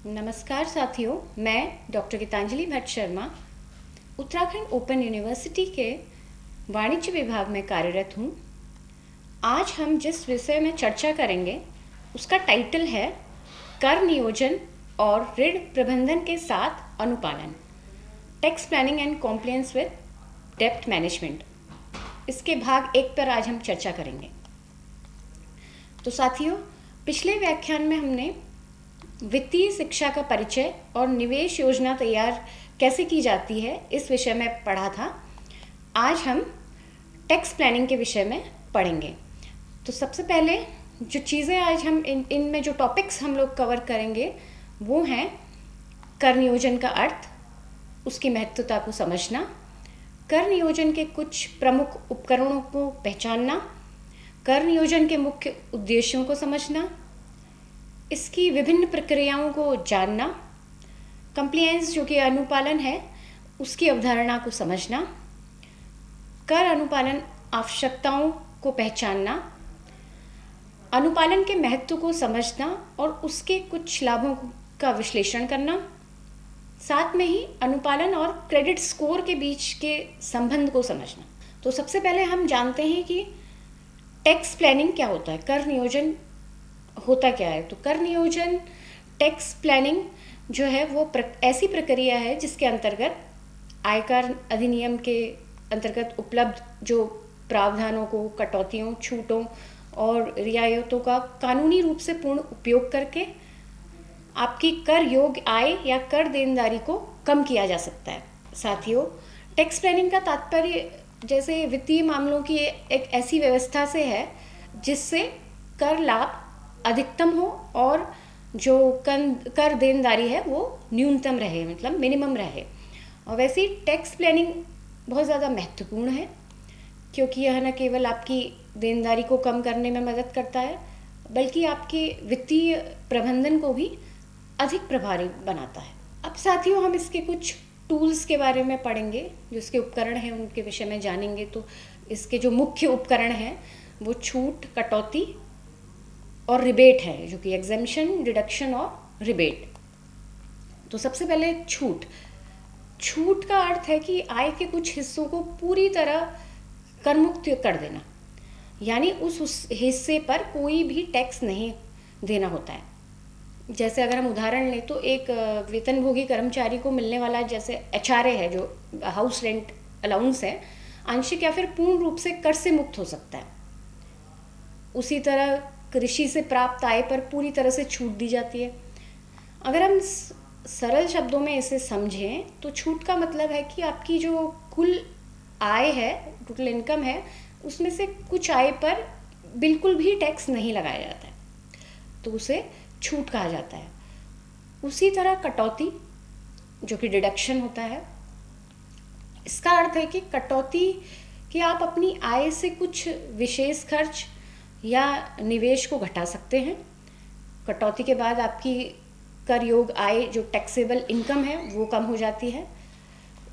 नमस्कार साथियों, मैं doctor Geetanjali Bhatt Sharma Uttarakhand open university के वाणिज्य विभाग में कार्यरत हूँ। आज हम जिस विषय में चर्चा करेंगे उसका टाइटल है कर नियोजन और ऋण प्रबंधन के साथ अनुपालन, tax planning and compliance with डेब्ट मैनेजमेंट। इसके भाग 1 पर आज हम चर्चा करेंगे। तो साथियों, पिछले व्याख्यान में हमने वित्तीय शिक्षा का परिचय और निवेश योजना तैयार कैसे की जाती है इस विषय में पढ़ा था। आज हम टैक्स प्लानिंग के विषय में पढ़ेंगे। तो सबसे पहले जो चीज़ें आज हम इनमें जो टॉपिक्स हम लोग कवर करेंगे वो हैं कर नियोजन का अर्थ, उसकी महत्वता को समझना, कर नियोजन के कुछ प्रमुख उपकरणों को पहचानना, कर नियोजन के मुख्य उद्देश्यों को समझना, इसकी विभिन्न प्रक्रियाओं को जानना, कंप्लायंस जो कि अनुपालन है उसकी अवधारणा को समझना, कर अनुपालन आवश्यकताओं को पहचानना, अनुपालन के महत्व को समझना और उसके कुछ लाभों का विश्लेषण करना, साथ में ही अनुपालन और क्रेडिट स्कोर के बीच के संबंध को समझना। तो सबसे पहले हम जानते हैं कि टैक्स प्लानिंग क्या होता है, कर नियोजन होता क्या है। तो कर नियोजन टैक्स प्लानिंग जो है वो ऐसी प्रक्रिया है जिसके अंतर्गत आयकर अधिनियम के अंतर्गत उपलब्ध जो प्रावधानों को, कटौतियों, छूटों और रियायतों का कानूनी रूप से पूर्ण उपयोग करके आपकी कर योग्य आय या कर देनदारी को कम किया जा सकता है। साथियों, टैक्स प्लानिंग का तात्पर्य जैसे वित्तीय मामलों की एक ऐसी व्यवस्था से है जिससे कर लाभ अधिकतम हो और जो कर देनदारी है वो न्यूनतम रहे, मतलब मिनिमम रहे। और वैसे ही टैक्स प्लानिंग बहुत ज़्यादा महत्वपूर्ण है क्योंकि यह न केवल आपकी देनदारी को कम करने में मदद करता है बल्कि आपके वित्तीय प्रबंधन को भी अधिक प्रभावी बनाता है। अब साथियों, हम इसके कुछ टूल्स के बारे में पढ़ेंगे, जो इसके उपकरण हैं उनके विषय में जानेंगे। तो इसके जो मुख्य उपकरण हैं वो छूट, कटौती और रिबेट है, जो कि एग्जेम्पशन, डिडक्शन और रिबेट। तो सबसे पहले छूट का अर्थ है कि आय के कुछ हिस्सों को पूरी तरह कर मुक्त कर देना, यानी उस हिस्से पर कोई भी टैक्स नहीं देना होता है। जैसे अगर हम उदाहरण लें तो एक वेतनभोगी कर्मचारी को मिलने वाला जैसे HRA है, जो हाउस रेंट अलाउंस है, आंशिक या फिर पूर्ण रूप से कर से मुक्त हो सकता है। उसी तरह कृषि से प्राप्त आय पर पूरी तरह से छूट दी जाती है। अगर हम सरल शब्दों में इसे समझें तो छूट का मतलब है कि आपकी जो कुल आय है, टोटल इनकम है, उसमें से कुछ आय पर बिल्कुल भी टैक्स नहीं लगाया जाता है, तो उसे छूट कहा जाता है। उसी तरह कटौती, जो कि डिडक्शन होता है, इसका अर्थ है कि कटौती कि आप अपनी आय से कुछ विशेष खर्च या निवेश को घटा सकते हैं। कटौती के बाद आपकी कर योग्य आय, जो टैक्सेबल इनकम है, वो कम हो जाती है।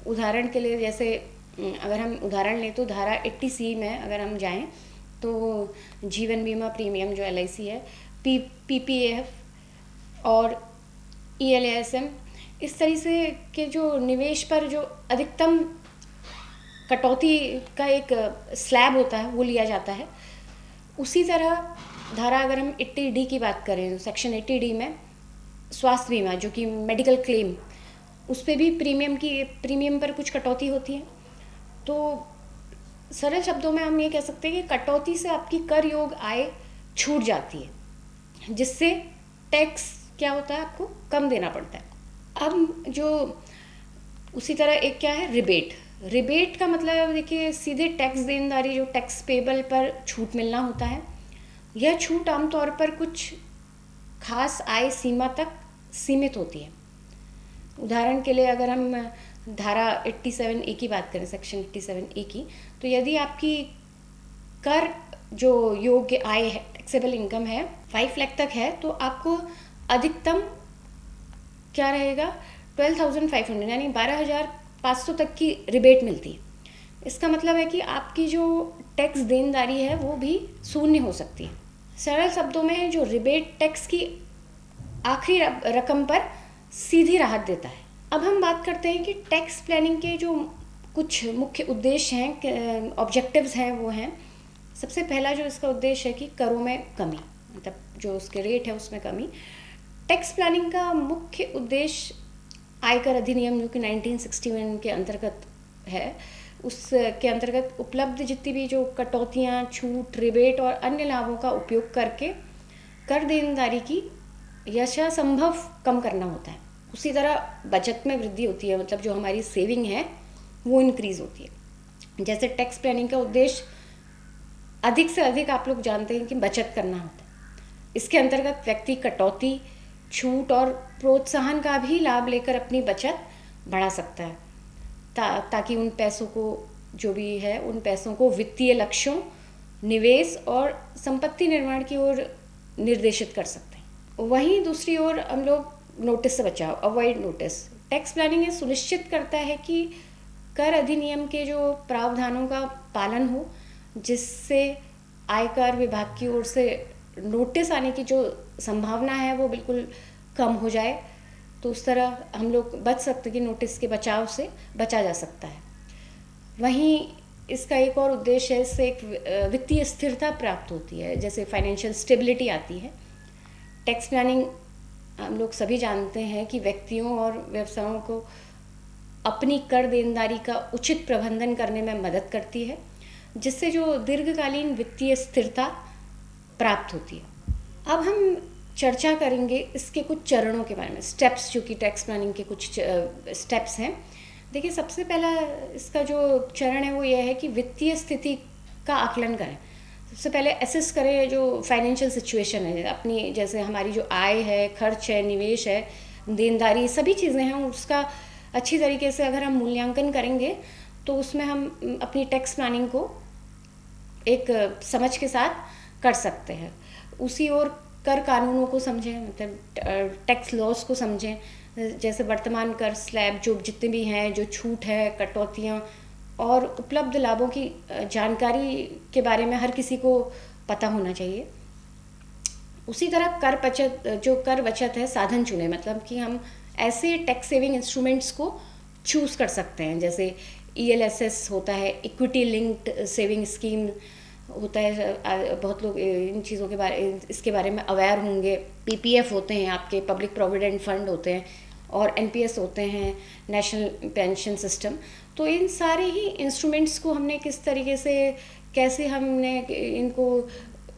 उदाहरण के लिए जैसे अगर हम उदाहरण लें तो धारा 80C में अगर हम जाएं तो जीवन बीमा प्रीमियम जो LIC है, PPF और ELASM, इस तरह से के जो निवेश पर जो अधिकतम कटौती का एक स्लैब होता है वो लिया जाता है। उसी तरह धारा अगर हम 80D की बात करें, सेक्शन 80D में स्वास्थ्य बीमा, जो कि मेडिकल क्लेम, उस पर भी प्रीमियम पर कुछ कटौती होती है। तो सरल शब्दों में हम ये कह सकते हैं कि कटौती से आपकी कर योग्य आय छूट जाती है, जिससे टैक्स क्या होता है, आपको कम देना पड़ता है। अब जो उसी तरह एक क्या है, रिबेट का मतलब देखिए सीधे टैक्स देनदारी, जो टैक्स पेबल पर छूट मिलना होता है। यह छूट आमतौर पर कुछ खास आय सीमा तक सीमित होती है। उदाहरण के लिए अगर हम धारा 87A की बात करें, सेक्शन 87A की, तो यदि आपकी कर जो योग्य आय है, टैक्सेबल इनकम है, 5 लाख तक है, तो आपको अधिकतम क्या रहेगा, 12,500 यानी 12,500 तक की रिबेट मिलती है। इसका मतलब है कि आपकी जो टैक्स देनदारी है वो भी शून्य हो सकती है। सरल शब्दों में जो रिबेट टैक्स की आखिरी रकम पर सीधी राहत देता है। अब हम बात करते हैं कि टैक्स प्लानिंग के जो कुछ मुख्य उद्देश्य हैं, ऑब्जेक्टिव्स हैं, वो हैं, सबसे पहला जो इसका उद्देश्य है कि करों में कमी, मतलब जो उसके रेट है उसमें कमी। टैक्स प्लानिंग का मुख्य उद्देश्य आयकर अधिनियम जो कि 1961 के अंतर्गत है, उसके अंतर्गत उपलब्ध जितनी भी जो कटौतियाँ, छूट, रिबेट और अन्य लाभों का उपयोग करके कर देनदारी की यथासंभव कम करना होता है। उसी तरह बचत में वृद्धि होती है, मतलब जो हमारी सेविंग है वो इंक्रीज़ होती है। जैसे टैक्स प्लानिंग का उद्देश्य अधिक से अधिक, आप लोग जानते हैं कि बचत करना होता है। इसके अंतर्गत व्यक्ति कटौती, छूट और प्रोत्साहन का भी लाभ लेकर अपनी बचत बढ़ा सकता है, ताकि उन पैसों को, जो भी है, उन पैसों को वित्तीय लक्ष्यों, निवेश और संपत्ति निर्माण की ओर निर्देशित कर सकते हैं। वहीं दूसरी ओर हम लोग नोटिस से बचाव, अवॉइड नोटिस। टैक्स प्लानिंग ये सुनिश्चित करता है कि कर अधिनियम के जो प्रावधानों का पालन हो, जिससे आयकर विभाग की ओर से नोटिस आने की जो संभावना है वो बिल्कुल कम हो जाए। तो उस तरह हम लोग बच सकते कि नोटिस के बचाव से बचा जा सकता है। वहीं इसका एक और उद्देश्य है, इससे एक वित्तीय स्थिरता प्राप्त होती है, जैसे फाइनेंशियल स्टेबिलिटी आती है। टैक्स प्लानिंग हम लोग सभी जानते हैं कि व्यक्तियों और व्यवसायों को अपनी कर देनदारी का उचित प्रबंधन करने में मदद करती है, जिससे जो दीर्घकालीन वित्तीय स्थिरता प्राप्त होती है। अब हम चर्चा करेंगे इसके कुछ चरणों के बारे में, स्टेप्स, जो कि टैक्स प्लानिंग के कुछ स्टेप्स हैं। देखिए, सबसे पहला इसका जो चरण है वो ये है कि वित्तीय स्थिति का आकलन करें। सबसे पहले एसेस करें जो फाइनेंशियल सिचुएशन है अपनी, जैसे हमारी जो आय है, खर्च है, निवेश है, देनदारी, सभी चीज़ें हैं, उसका अच्छी तरीके से अगर हम मूल्यांकन करेंगे तो उसमें हम अपनी टैक्स प्लानिंग को एक समझ के साथ कर सकते हैं। उसी ओर कर कानूनों को समझें, मतलब टैक्स लॉज को समझें, जैसे वर्तमान कर स्लैब जो जितने भी हैं, जो छूट है, कटौतियाँ और उपलब्ध लाभों की जानकारी के बारे में हर किसी को पता होना चाहिए। उसी तरह कर बचत, जो कर बचत है, साधन चुने, मतलब कि हम ऐसे टैक्स सेविंग इंस्ट्रूमेंट्स को चूज़ कर सकते हैं, जैसे ELSS होता है, इक्विटी लिंक्ड सेविंग स्कीम होता है, बहुत लोग इन चीज़ों के इसके बारे में अवेयर होंगे। PPF होते हैं आपके, पब्लिक प्रोविडेंट फंड होते हैं, और NPS होते हैं, नेशनल पेंशन सिस्टम। तो इन सारे ही इंस्ट्रूमेंट्स को हमने किस तरीके से, कैसे हमने इनको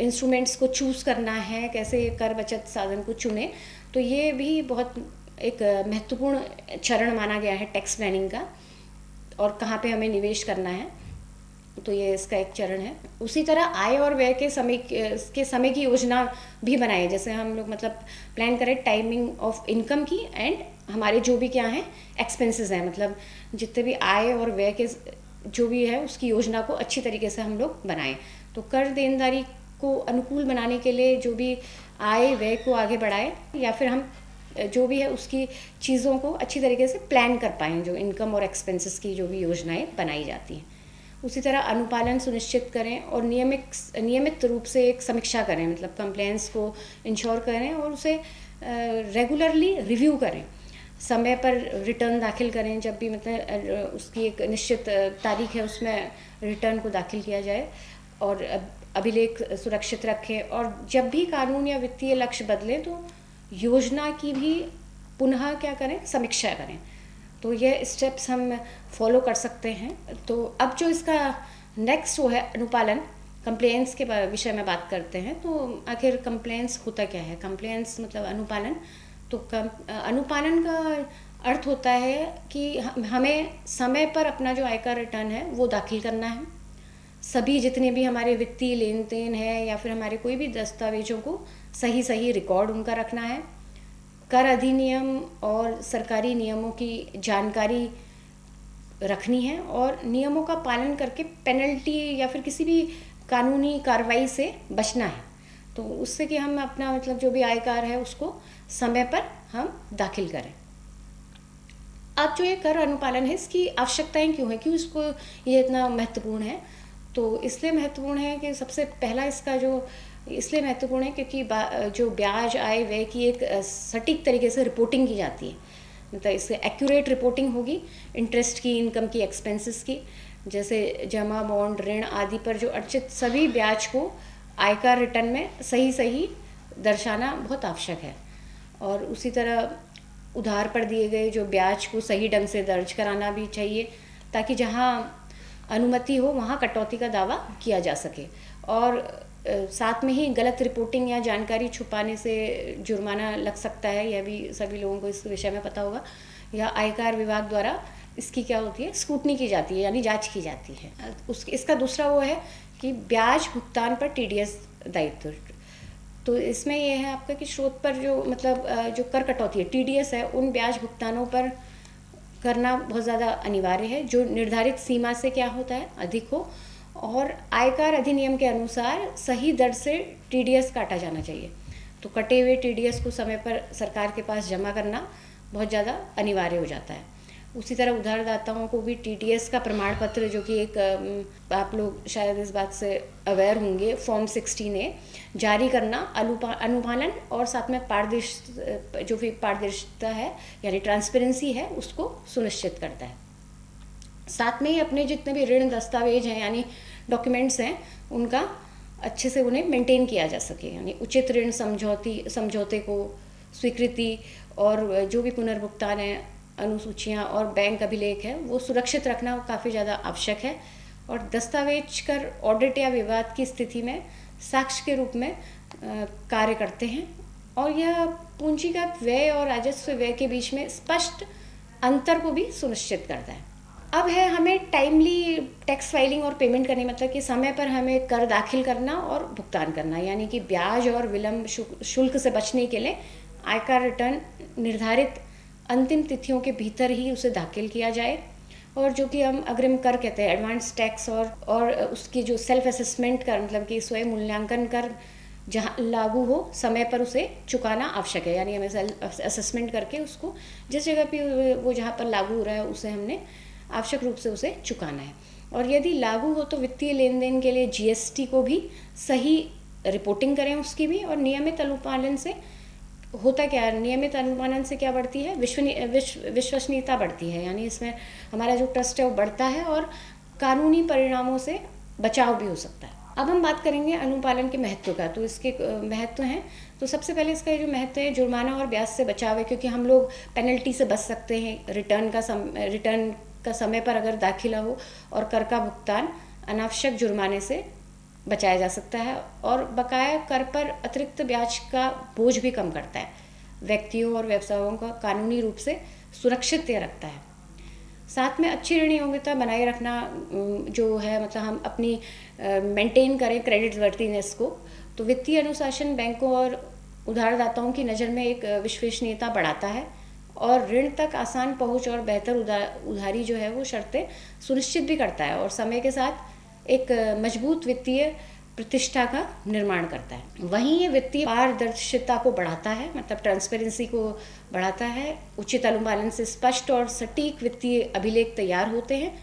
इंस्ट्रूमेंट्स को चूज़ करना है, कैसे कर बचत साधन को चुने, तो ये भी बहुत एक महत्वपूर्ण चरण माना गया है टैक्स प्लानिंग का, और कहाँ पे हमें निवेश करना है, तो ये इसका एक चरण है। उसी तरह आय और व्यय के समय की योजना भी बनाए, जैसे हम लोग मतलब प्लान करें टाइमिंग ऑफ इनकम की, एंड हमारे जो भी क्या हैं एक्सपेंसेस हैं, मतलब जितने भी आय और व्यय के जो भी है उसकी योजना को अच्छी तरीके से हम लोग बनाएं। तो कर देनदारी को अनुकूल बनाने के लिए जो भी आय व्यय को आगे बढ़ाएं, या फिर हम जो भी है उसकी चीज़ों को अच्छी तरीके से प्लान कर पाएँ, जो इनकम और एक्सपेंसेस की जो भी योजनाएं बनाई जाती हैं। उसी तरह अनुपालन सुनिश्चित करें और नियमित रूप से एक समीक्षा करें, मतलब कंप्लेंट्स को इंश्योर करें और उसे रेगुलरली रिव्यू करें। समय पर रिटर्न दाखिल करें, जब भी मतलब उसकी एक निश्चित तारीख है उसमें रिटर्न को दाखिल किया जाए, और अभिलेख सुरक्षित रखें। और जब भी कानून या वित्तीय लक्ष्य बदलें तो योजना की भी पुनः क्या करें, समीक्षा करें। तो ये स्टेप्स हम फॉलो कर सकते हैं। तो अब जो इसका नेक्स्ट वो है अनुपालन, कंप्लेंट्स के विषय में बात करते हैं। तो आखिर कंप्लेंट्स होता क्या है? कंप्लेंट्स मतलब अनुपालन। तो अनुपालन का अर्थ होता है कि हमें समय पर अपना जो आयकर रिटर्न है वो दाखिल करना है। सभी जितने भी हमारे वित्तीय लेन देन है या फिर हमारे कोई भी दस्तावेजों को सही रिकॉर्ड उनका रखना है। कर अधिनियम और सरकारी नियमों की जानकारी रखनी है और नियमों का पालन करके पेनल्टी या फिर किसी भी कानूनी कार्रवाई से बचना है। तो उससे कि हम अपना मतलब जो भी आयकर है उसको समय पर हम दाखिल करें। अब जो ये कर अनुपालन है इसकी आवश्यकताएं क्यों है, क्यों इसको ये इतना महत्वपूर्ण है? तो इसलिए महत्वपूर्ण है कि सबसे पहला इसका जो इसलिए महत्वपूर्ण है क्योंकि जो ब्याज आय व्यय की एक सटीक तरीके से रिपोर्टिंग की जाती है, मतलब इससे एक्यूरेट रिपोर्टिंग होगी इंटरेस्ट की, इनकम की, एक्सपेंसेस की, जैसे जमा, बॉन्ड, ऋण आदि पर जो अर्जित सभी ब्याज को आयकर रिटर्न में सही सही दर्शाना बहुत आवश्यक है। और उसी तरह उधार पर दिए गए जो ब्याज को सही ढंग से दर्ज कराना भी चाहिए, ताकि जहाँ अनुमति हो वहाँ कटौती का दावा किया जा सके। और साथ में ही गलत रिपोर्टिंग या जानकारी छुपाने से जुर्माना लग सकता है, यह भी सभी लोगों को इस विषय में पता होगा। या आयकर विभाग द्वारा इसकी क्या होती है, स्क्रूटनी की जाती है, यानी जांच की जाती है। इसका दूसरा वो है कि ब्याज भुगतान पर टीडीएस दायित्व। तो इसमें यह है आपका कि स्रोत पर जो मतलब जो कर कटौती है, टीडीएस है, उन ब्याज भुगतानों पर करना बहुत ज़्यादा अनिवार्य है जो निर्धारित सीमा से क्या होता है, अधिक हो, और आयकर अधिनियम के अनुसार सही दर से टीडीएस काटा जाना चाहिए। तो कटे हुए टीडीएस को समय पर सरकार के पास जमा करना बहुत ज़्यादा अनिवार्य हो जाता है। उसी तरह उधारदाताओं को भी टीडीएस का प्रमाण पत्र, जो कि एक आप लोग शायद इस बात से अवेयर होंगे, फॉर्म 16A जारी करना अनुपालन और साथ में जो भी पारदर्शिता है यानी ट्रांसपेरेंसी है उसको सुनिश्चित करता है। साथ में ही अपने जितने भी ऋण दस्तावेज हैं यानी डॉक्यूमेंट्स हैं, उनका अच्छे से उन्हें मेंटेन किया जा सके, यानी उचित ऋण समझौते को स्वीकृति और जो भी पुनर्भुगतान है, अनुसूचियाँ और बैंक अभिलेख है, वो सुरक्षित रखना काफ़ी ज़्यादा आवश्यक है। और दस्तावेज कर ऑडिट या विवाद की स्थिति में साक्ष्य के रूप में कार्य करते हैं, और यह पूंजीगत व्यय और राजस्व व्यय के बीच में स्पष्ट अंतर को भी सुनिश्चित करता है। अब है हमें टाइमली टैक्स फाइलिंग और पेमेंट करनी, मतलब कि समय पर हमें कर दाखिल करना और भुगतान करना, यानी कि ब्याज और विलंब शुल्क से बचने के लिए आयकर रिटर्न निर्धारित अंतिम तिथियों के भीतर ही उसे दाखिल किया जाए। और जो कि हम अग्रिम कर कहते हैं, एडवांस टैक्स और उसकी जो सेल्फ असेसमेंट कर, मतलब कि स्वयं मूल्यांकन कर जहाँ लागू हो समय पर उसे चुकाना आवश्यक है, यानी हमें सेल्फ असेसमेंट करके उसको जिस जगह पे वो जहाँ पर लागू हो रहा है उसे हमने आवश्यक रूप से उसे चुकाना है। और यदि लागू हो तो वित्तीय लेन देन के लिए जीएसटी को भी सही रिपोर्टिंग करें उसकी भी। और नियमित अनुपालन से होता क्या है, नियमित अनुपालन से क्या बढ़ती है, विश्वसनीयता बढ़ती है, यानी इसमें हमारा जो ट्रस्ट है वो बढ़ता है और कानूनी परिणामों से बचाव भी हो सकता है। अब हम बात करेंगे अनुपालन के महत्व का। तो इसके महत्व हैं, तो सबसे पहले इसका जो महत्व है जुर्माना और ब्याज से बचाव है, क्योंकि हम लोग पेनल्टी से बच सकते हैं। रिटर्न का समय पर अगर दाखिला हो और कर का भुगतान अनावश्यक जुर्माने से बचाया जा सकता है। और बकाया कर पर अतिरिक्त ब्याज का बोझ भी कम करता है, व्यक्तियों और व्यवसायों का कानूनी रूप से सुरक्षित रखता है। साथ में अच्छी ऋण योग्यता बनाए रखना जो है, मतलब हम अपनी मेंटेन करें क्रेडिट वर्दीनेस को, तो वित्तीय अनुशासन बैंकों और उधारदाताओं की नज़र में एक विश्वसनीयता बढ़ाता है और ऋण तक आसान पहुंच और बेहतर उधारी जो है वो शर्तें सुनिश्चित भी करता है, और समय के साथ एक मजबूत वित्तीय प्रतिष्ठा का निर्माण करता है। वहीं ये वित्तीय पारदर्शिता को बढ़ाता है, मतलब ट्रांसपेरेंसी को बढ़ाता है। उचित अनुपालन से स्पष्ट और सटीक वित्तीय अभिलेख तैयार होते हैं,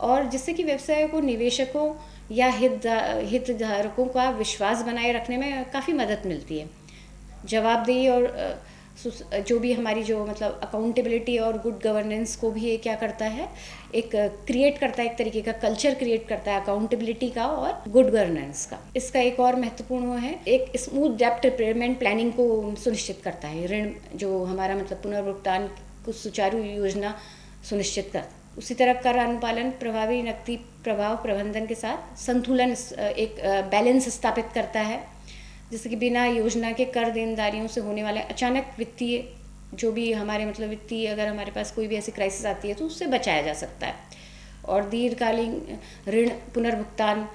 और जिससे कि व्यवसाय को निवेशकों या हितधारकों का विश्वास बनाए रखने में काफ़ी मदद मिलती है। जवाबदेही और जो भी हमारी जो मतलब अकाउंटेबिलिटी और गुड गवर्नेंस को भी ये क्या करता है, एक क्रिएट करता है, एक तरीके का कल्चर क्रिएट करता है अकाउंटेबिलिटी का और गुड गवर्नेंस का। इसका एक और महत्वपूर्ण वो है, एक स्मूथ डेब्ट रिपेमेंट प्लानिंग को सुनिश्चित करता है। ऋण जो हमारा मतलब पुनर्भुगतान को सुचारू योजना सुनिश्चित करता है। उसी तरह कर अनुपालन प्रभावी नकदी प्रवाह प्रबंधन के साथ संतुलन, एक बैलेंस स्थापित करता है, जैसे कि बिना योजना के कर देनदारियों से होने वाले अचानक वित्तीय जो भी हमारे मतलब वित्तीय अगर हमारे पास कोई भी ऐसी क्राइसिस आती है तो उससे बचाया जा सकता है। और दीर्घकालीन ऋण पुनर्भुगतान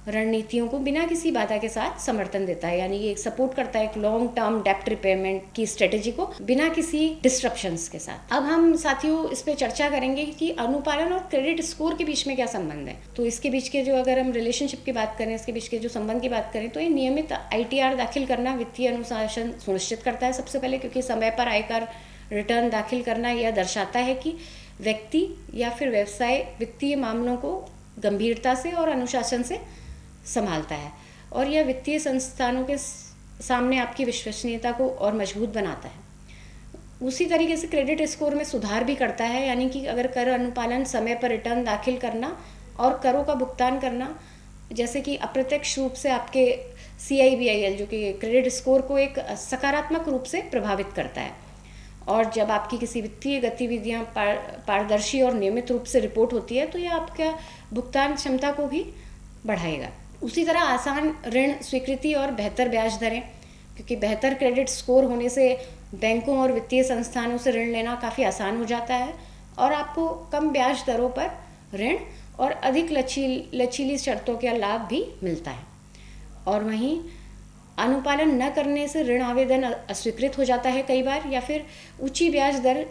रणनीतियों को बिना किसी बाधा के साथ समर्थन देता है, यानी ये सपोर्ट करता है एक लॉन्ग टर्म डेप्ट रिपेमेंट की स्ट्रेटेजी को बिना किसी डिस्ट्रप्शंस के साथ। अब हम साथियों इस पे चर्चा करेंगे कि अनुपालन और क्रेडिट स्कोर के बीच में क्या संबंध है। तो इसके बीच के जो अगर हम रिलेशनशिप की बात करें, इसके बीच के जो संबंध की बात करें, तो ये नियमित ITR दाखिल करना वित्तीय अनुशासन सुनिश्चित करता है सबसे पहले, क्योंकि समय पर आयकर रिटर्न दाखिल करना यह दर्शाता है कि व्यक्ति या फिर व्यवसाय वित्तीय मामलों को गंभीरता से और अनुशासन से संभालता है। और यह वित्तीय संस्थानों के सामने आपकी विश्वसनीयता को और मजबूत बनाता है। उसी तरीके से क्रेडिट स्कोर में सुधार भी करता है, यानी कि अगर कर अनुपालन, समय पर रिटर्न दाखिल करना और करों का भुगतान करना, जैसे कि अप्रत्यक्ष रूप से आपके CIBIL जो कि क्रेडिट स्कोर को एक सकारात्मक रूप से प्रभावित करता है। और जब आपकी किसी वित्तीय गतिविधियां पारदर्शी और नियमित रूप से रिपोर्ट होती है तो यह आपका भुगतान क्षमता को भी बढ़ाएगा। उसी तरह आसान ऋण स्वीकृति और बेहतर ब्याज दरें, क्योंकि बेहतर क्रेडिट स्कोर होने से बैंकों और वित्तीय संस्थानों से ऋण लेना काफ़ी आसान हो जाता है और आपको कम ब्याज दरों पर ऋण और अधिक लचीली शर्तों का लाभ भी मिलता है। और वहीं अनुपालन न करने से ऋण आवेदन अस्वीकृत हो जाता है कई बार, या फिर ऊंची ब्याज दर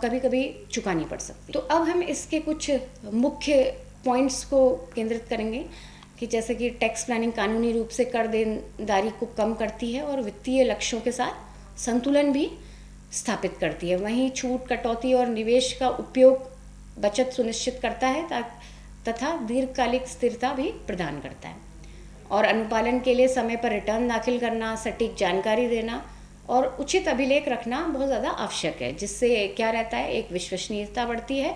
कभी कभी चुकानी पड़ सकती है। तो अब हम इसके कुछ मुख्य पॉइंट्स को केंद्रित करेंगे कि जैसे कि टैक्स प्लानिंग कानूनी रूप से कर देनदारी को कम करती है और वित्तीय लक्ष्यों के साथ संतुलन भी स्थापित करती है। वहीं छूट, कटौती और निवेश का उपयोग बचत सुनिश्चित करता है तथा दीर्घकालिक स्थिरता भी प्रदान करता है। और अनुपालन के लिए समय पर रिटर्न दाखिल करना, सटीक जानकारी देना और उचित अभिलेख रखना बहुत ज़्यादा आवश्यक है, जिससे क्या रहता है, एक विश्वसनीयता बढ़ती है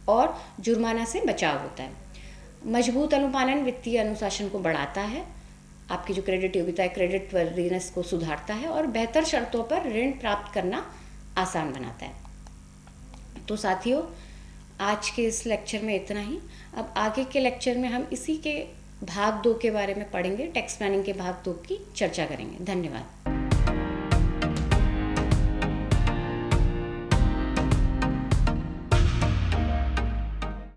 और जुर्माना से बचाव होता है। मजबूत अनुपालन वित्तीय अनुशासन को बढ़ाता है, आपकी जो क्रेडिट योग्यता है, क्रेडिट वर्दीनेस को सुधारता है और बेहतर शर्तों पर ऋण प्राप्त करना आसान बनाता है। तो साथियों, आज के इस लेक्चर में इतना ही। अब आगे के लेक्चर में हम इसी के भाग 2 के बारे में पढ़ेंगे, टैक्स प्लानिंग के भाग 2 की चर्चा करेंगे। धन्यवाद।